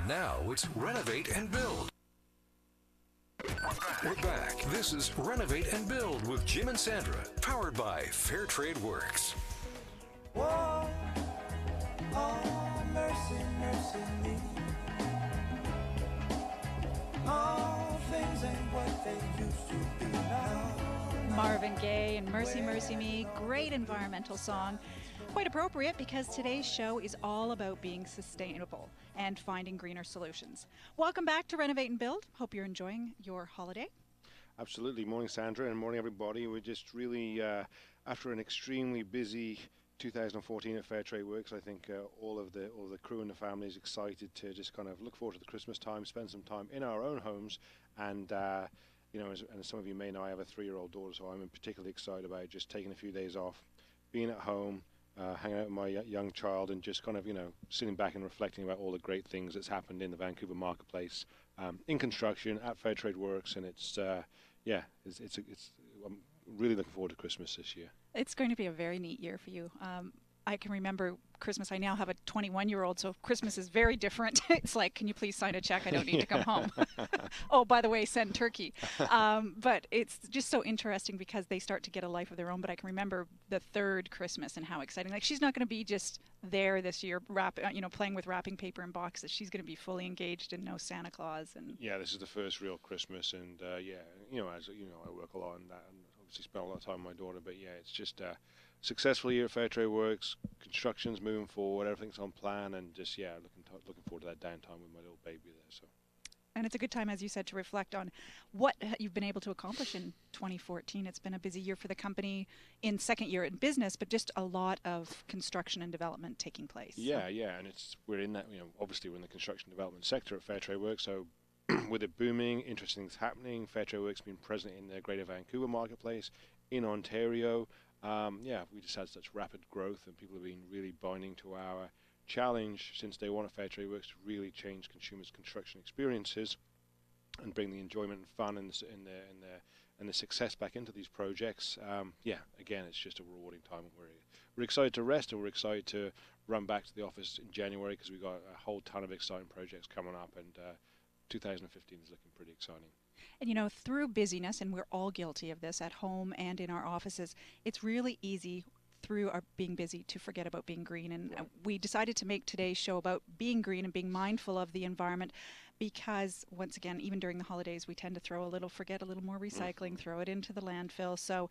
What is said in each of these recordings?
Now it's Renovate and Build. We're back. This is Renovate and Build with Jim and Sandra, powered by Fairtrade Works. Whoa, oh, mercy, mercy me. All things ain't what they used to be now. Marvin Gaye and Mercy, Mercy Me, great environmental song. Quite appropriate because today's show is all about being sustainable and finding greener solutions. Welcome back to Renovate and Build. Hope you're enjoying your holiday. Absolutely. Morning, Sandra, and morning, everybody. We're just really, after an extremely busy 2014 at Fairtrade Works, I think all of the crew and the family is excited to just kind of look forward to the Christmas time, spend some time in our own homes, and you know, as some of you may know, I have a 3-year-old daughter, so I'm particularly excited about just taking a few days off, being at home, hanging out with my young child, and just kind of, you know, sitting back and reflecting about all the great things that's happened in the Vancouver marketplace, in construction at Fairtrade Works, and it's I'm really looking forward to Christmas this year. It's going to be a very neat year for you. I can remember Christmas. I now have a 21-year-old, so Christmas is very different. It's like, can you please sign a check? I don't need to come home. Oh, by the way, send turkey. But it's just so interesting because they start to get a life of their own. But I can remember the third Christmas and how exciting. Like, she's not going to be just there this year, playing with wrapping paper and boxes. She's going to be fully engaged and know Santa Claus. And yeah, this is the first real Christmas, and yeah, you know, as you know, I work a lot and that, and obviously spend a lot of time with my daughter. But yeah, it's just successful year at Fairtrade Works. Construction's moving forward. Everything's on plan, and just looking forward to that downtime with my little baby there. So. And it's a good time, as you said, to reflect on what you've been able to accomplish in 2014. It's been a busy year for the company in second year in business, but just a lot of construction and development taking place. Yeah, and we're in that, you know, obviously we're in the construction development sector at Fairtrade Works, so with it booming, interesting things happening. Fairtrade Works being present in the Greater Vancouver marketplace, in Ontario. We just had such rapid growth, and people have been really binding to our challenge since day one at Fairtrade Works to really change consumers' construction experiences and bring the enjoyment and fun and the success back into these projects. Again, it's just a rewarding time. We're excited to rest, and we're excited to run back to the office in January because we've got a whole ton of exciting projects coming up, and 2015 is looking pretty exciting. And you know, through busyness, and we're all guilty of this at home and in our offices, it's really easy through our being busy to forget about being green. And we decided to make today's show about being green and being mindful of the environment because, once again, even during the holidays, we tend to forget a little more recycling, throw it into the landfill. So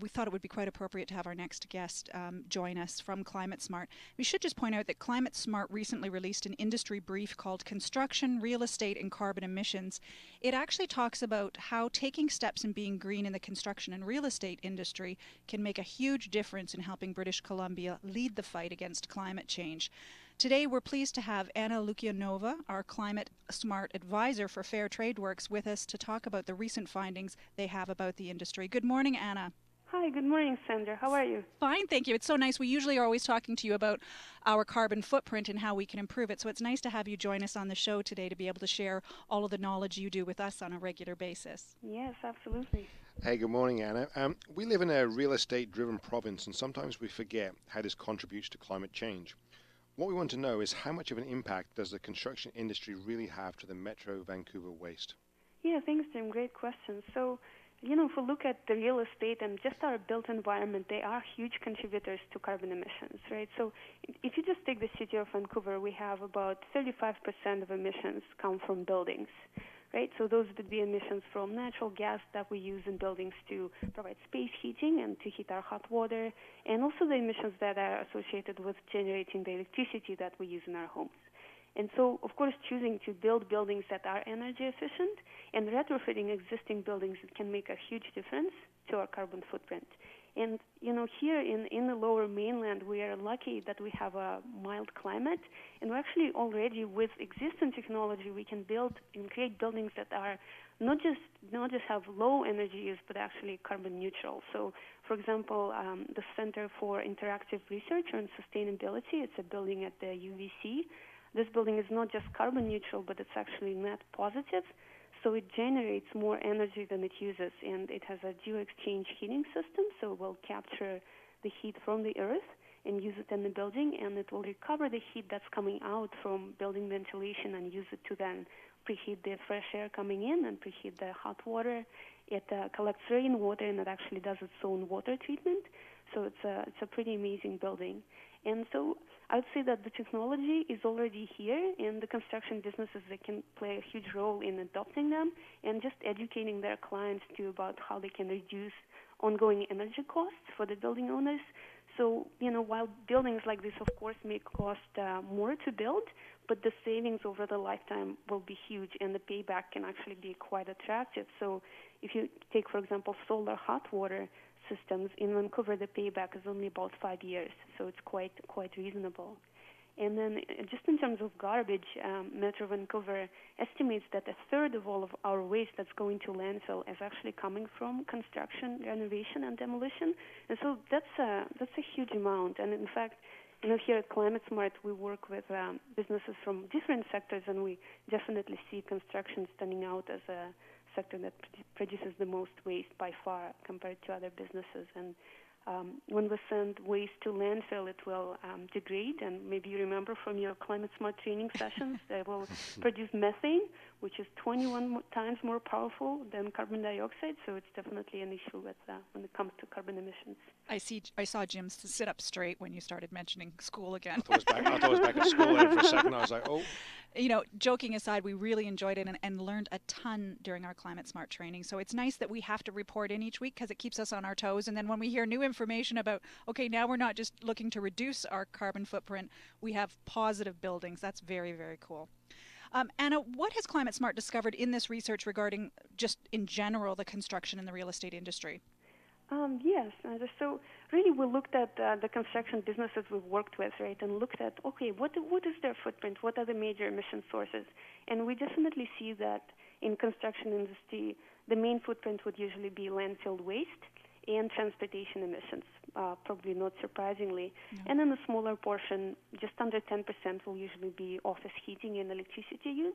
we thought it would be quite appropriate to have our next guest join us from Climate Smart. We should just point out that Climate Smart recently released an industry brief called Construction, Real Estate and Carbon Emissions. It actually talks about how taking steps in being green in the construction and real estate industry can make a huge difference in helping British Columbia lead the fight against climate change. Today, we're pleased to have Anna Lukianova, our Climate Smart advisor for Fairtrade Works, with us to talk about the recent findings they have about the industry. Good morning, Anna. Hi, good morning, Sandra. How are you? Fine, thank you. It's so nice. We usually are always talking to you about our carbon footprint and how we can improve it. So it's nice to have you join us on the show today to be able to share all of the knowledge you do with us on a regular basis. Yes, absolutely. Hey, good morning, Anna. We live in a real estate-driven province, and sometimes we forget how this contributes to climate change. What we want to know is how much of an impact does the construction industry really have to the Metro Vancouver waste? Yeah, thanks, Jim. Great question. So, you know, if we look at the real estate and just our built environment, they are huge contributors to carbon emissions, right? So if you just take the city of Vancouver, we have about 35% of emissions come from buildings, right? So those would be emissions from natural gas that we use in buildings to provide space heating and to heat our hot water, and also the emissions that are associated with generating the electricity that we use in our homes. And so, of course, choosing to build buildings that are energy efficient and retrofitting existing buildings, it can make a huge difference to our carbon footprint. And, you know, here in the lower mainland, we are lucky that we have a mild climate, and we're actually already, with existing technology, we can build and create buildings that are not just have low energy use, but actually carbon neutral. So, for example, the Center for Interactive Research on Sustainability, it's a building at the UVC. This building is not just carbon neutral, but it's actually net positive. So it generates more energy than it uses, and it has a dual exchange heating system, so it will capture the heat from the earth and use it in the building, and it will recover the heat that's coming out from building ventilation and use it to then preheat the fresh air coming in and preheat the hot water. It collects rainwater, and it actually does its own water treatment. So it's a pretty amazing building. And so I would say that the technology is already here, and the construction businesses, they can play a huge role in adopting them and just educating their clients too about how they can reduce ongoing energy costs for the building owners. So, while buildings like this, of course, may cost more to build, but the savings over the lifetime will be huge, and the payback can actually be quite attractive. So if you take, for example, solar hot water systems in Vancouver, the payback is only about 5 years, so it's quite reasonable. And then just in terms of garbage, Metro Vancouver estimates that a third of all of our waste that's going to landfill is actually coming from construction, renovation, and demolition. And so that's a huge amount. And in fact, here at Climate Smart, we work with businesses from different sectors, and we definitely see construction standing out as a sector that produces the most waste by far compared to other businesses. And when we send waste to landfill, it will degrade, and maybe you remember from your Climate Smart training sessions, they will produce methane, which is 21 times more powerful than carbon dioxide, so it's definitely an issue with when it comes to carbon emissions. I saw Jim sit up straight when you started mentioning school again. I thought I was back at school there for a second. I was like, oh. Joking aside, we really enjoyed it and learned a ton during our Climate Smart training. So it's nice that we have to report in each week because it keeps us on our toes. And then when we hear new information about, okay, now we're not just looking to reduce our carbon footprint, we have positive buildings. That's very, very cool. Anna, what has Climate Smart discovered in this research regarding just in general the construction and the real estate industry? Yes. So really we looked at the construction businesses we've worked with, right, and looked at, okay, what is their footprint? What are the major emission sources? And we definitely see that in construction industry, the main footprint would usually be landfill waste and transportation emissions, probably not surprisingly. No. And then a smaller portion, just under 10%, will usually be office heating and electricity use.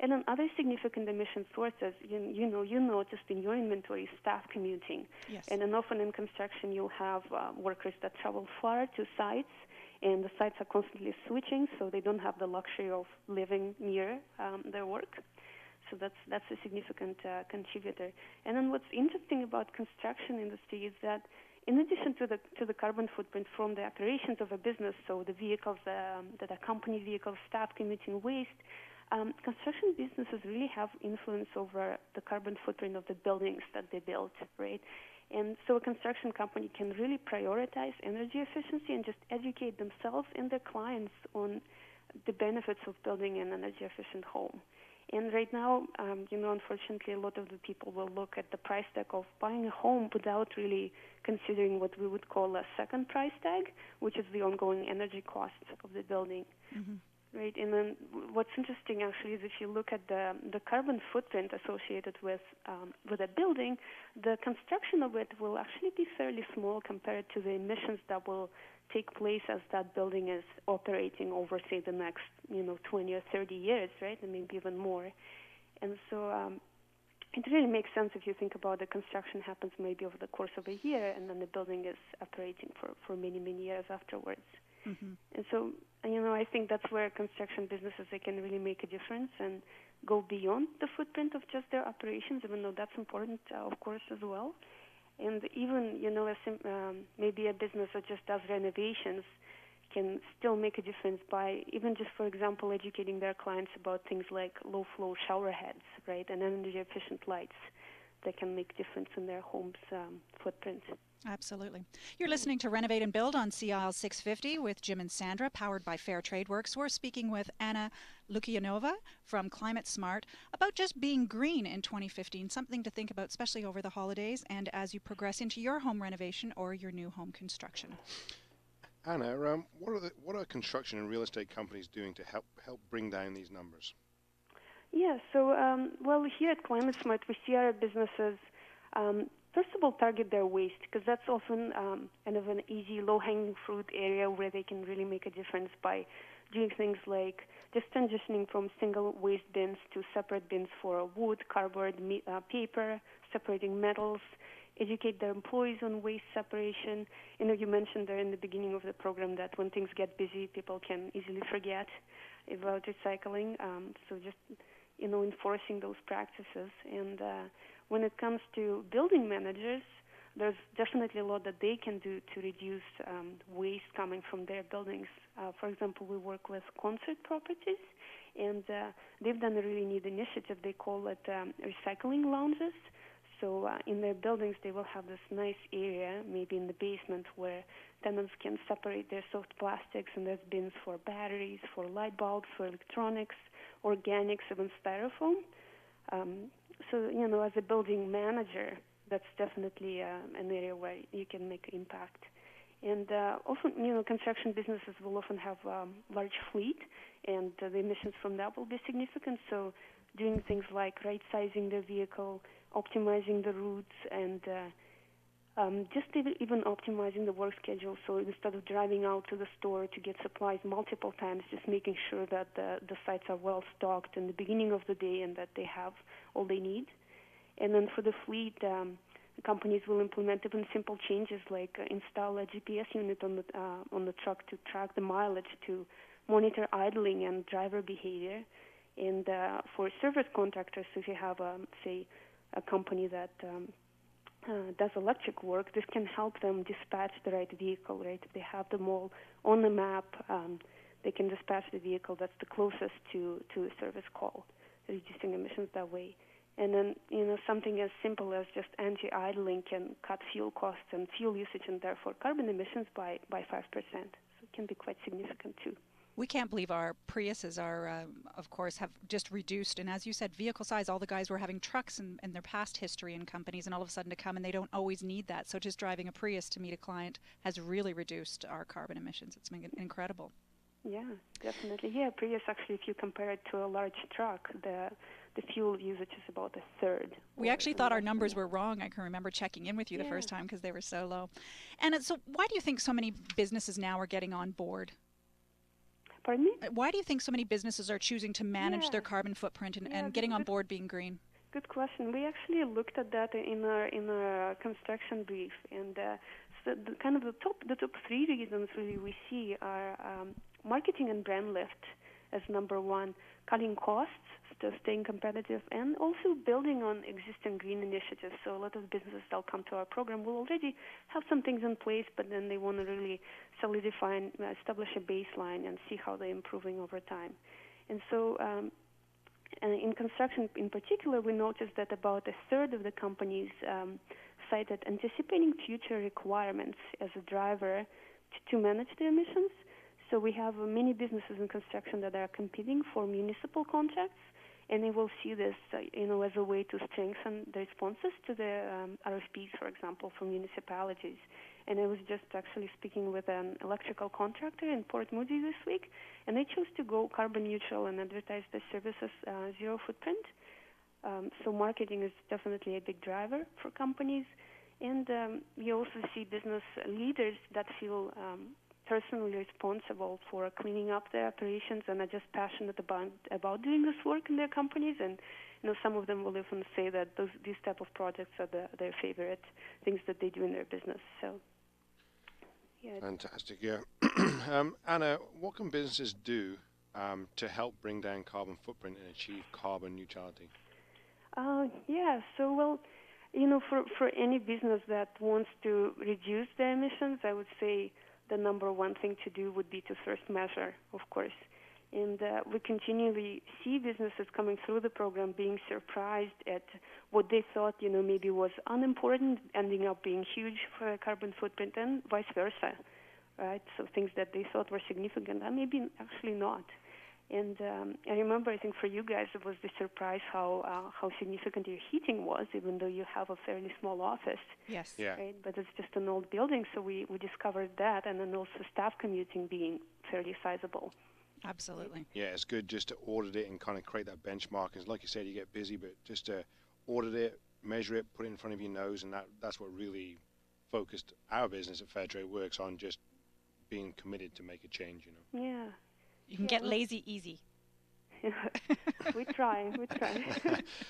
And then other significant emission sources, you noticed in your inventory, staff commuting. Yes. And then often in construction, you'll have workers that travel far to sites, and the sites are constantly switching, so they don't have the luxury of living near their work. So that's a significant contributor. And then what's interesting about construction industry is that in addition to the carbon footprint from the operations of a business, so the vehicles that accompany vehicles, staff commuting waste, construction businesses really have influence over the carbon footprint of the buildings that they build, right? And so a construction company can really prioritize energy efficiency and just educate themselves and their clients on the benefits of building an energy-efficient home. And right now, unfortunately, a lot of the people will look at the price tag of buying a home without really considering what we would call a second price tag, which is the ongoing energy costs of the building. Mm-hmm. Right, and then what's interesting actually is if you look at the carbon footprint associated with a building, the construction of it will actually be fairly small compared to the emissions that will take place as that building is operating over, say, the next 20 or 30 years, right, and maybe even more. And so it really makes sense if you think about the construction happens maybe over the course of a year, and then the building is operating for many, many years afterwards. Mm-hmm. And so, I think that's where construction businesses, they can really make a difference and go beyond the footprint of just their operations, even though that's important, of course, as well. And even, maybe a business that just does renovations can still make a difference by even just, for example, educating their clients about things like low-flow shower heads, right, and energy-efficient lights that can make difference in their home's footprint. Absolutely. You're listening to Renovate and Build on CIL 650 with Jim and Sandra, powered by Fair Trade Works. We're speaking with Anna Lukianova from Climate Smart about just being green in 2015, something to think about, especially over the holidays and as you progress into your home renovation or your new home construction. Anna, what are construction and real estate companies doing to help bring down these numbers? Yeah, so here at Climate Smart, we see our businesses first of all, target their waste, because that's often kind of an easy, low-hanging fruit area where they can really make a difference by doing things like just transitioning from single waste bins to separate bins for wood, cardboard, paper, separating metals, educate their employees on waste separation. You mentioned there in the beginning of the program that when things get busy, people can easily forget about recycling. So just, enforcing those practices. And when it comes to building managers, there's definitely a lot that they can do to reduce waste coming from their buildings. For example, we work with concert properties, and they've done a really neat initiative. They call it recycling lounges. So in their buildings, they will have this nice area, maybe in the basement, where tenants can separate their soft plastics, and there's bins for batteries, for light bulbs, for electronics, organics, even styrofoam. So, as a building manager, that's definitely an area where you can make impact. And often, construction businesses will often have large fleet, and the emissions from that will be significant. So doing things like right-sizing the vehicle, optimizing the routes, and just even optimizing the work schedule. So instead of driving out to the store to get supplies multiple times, just making sure that the sites are well stocked in the beginning of the day and that they have all they need. And then for the fleet, companies will implement even simple changes like install a GPS unit on the truck to track the mileage, to monitor idling and driver behavior. And for service contractors, if you have, say, a company that does electric work, this can help them dispatch the right vehicle, right? If they have them all on the map, they can dispatch the vehicle that's the closest to a service call, reducing emissions that way. And then, something as simple as just anti-idling can cut fuel costs and fuel usage and therefore carbon emissions by 5%. So it can be quite significant too. We can't believe our Priuses are, of course, have just reduced. And as you said, vehicle size, all the guys were having trucks in their past history in companies, and all of a sudden to come, and they don't always need that. So just driving a Prius to meet a client has really reduced our carbon emissions. It's been incredible. Yeah, definitely. Yeah, Prius, actually, if you compare it to a large truck, the fuel usage is about a third. We actually thought our numbers were wrong. I can remember checking in with you the first time because they were so low. And so why do you think so many businesses now are getting on board? Pardon me? Why do you think so many businesses are choosing to manage their carbon footprint and getting on board being green? Good question. We actually looked at that in our construction brief, and so the top three reasons really we see are marketing and brand lift as number one, cutting costs, so staying competitive, and also building on existing green initiatives. So a lot of businesses that'll come to our program will already have some things in place, but then they want to really solidify and establish a baseline and see how they're improving over time. And so in construction in particular, we noticed that about a third of the companies cited anticipating future requirements as a driver to manage their emissions. So we have many businesses in construction that are competing for municipal contracts, and they will see this, as a way to strengthen the responses to the RFPs, for example, from municipalities. And I was just actually speaking with an electrical contractor in Port Moody this week, and they chose to go carbon neutral and advertise their services zero footprint. So marketing is definitely a big driver for companies. And you also see business leaders that feel personally responsible for cleaning up their operations and are just passionate about doing this work in their companies. And some of them will even say that these type of projects are their favorite things that they do in their business. So, yeah. Fantastic. Yeah. Anna, what can businesses do to help bring down carbon footprint and achieve carbon neutrality? For any business that wants to reduce their emissions, I would say the number one thing to do would be to first measure, of course. And we continually see businesses coming through the program being surprised at what they thought, maybe was unimportant, ending up being huge for a carbon footprint, and vice versa, right? So things that they thought were significant are maybe actually not. And I remember, I think for you guys, it was the surprise how significant your heating was, even though you have a fairly small office. Yes. Yeah. Right? But it's just an old building, so we discovered that, and then also staff commuting being fairly sizable. Absolutely. Yeah, it's good just to audit it and kind of create that benchmark. And like you said, you get busy, but just to audit it, measure it, put it in front of your nose, and that's what really focused our business at Fairtrade Works on, just being committed to make a change, Yeah. You can get lazy easy. We try.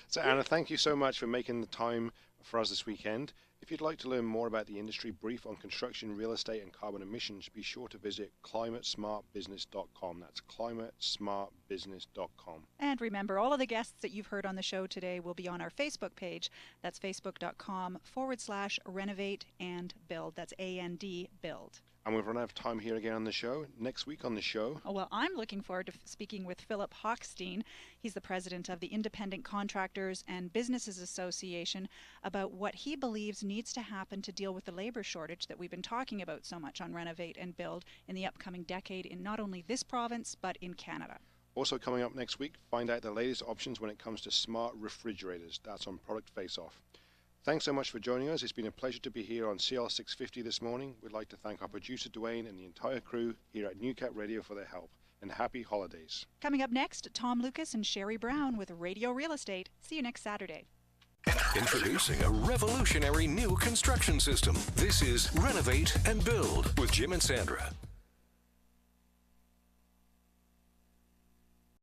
So Anna, thank you so much for making the time for us this weekend. If you'd like to learn more about the industry brief on construction, real estate and carbon emissions, be sure to visit climatesmartbusiness.com. That's climatesmartbusiness.com. And remember, all of the guests that you've heard on the show today will be on our Facebook page. That's facebook.com/RenovateandBuild. That's AND Build. And we've run out of time here again on the show. Next week on the show... Oh, well, I'm looking forward to speaking with Philip Hochstein. He's the president of the Independent Contractors and Businesses Association, about what he believes needs to happen to deal with the labor shortage that we've been talking about so much on Renovate and Build in the upcoming decade in not only this province, but in Canada. Also coming up next week, find out the latest options when it comes to smart refrigerators. That's on Product Face Off. Thanks so much for joining us. It's been a pleasure to be here on CL650 this morning. We'd like to thank our producer Dwayne and the entire crew here at Newcat Radio for their help. And happy holidays. Coming up next, Tom Lucas and Sherry Brown with Radio Real Estate. See you next Saturday. Introducing a revolutionary new construction system. This is Renovate and Build with Jim and Sandra.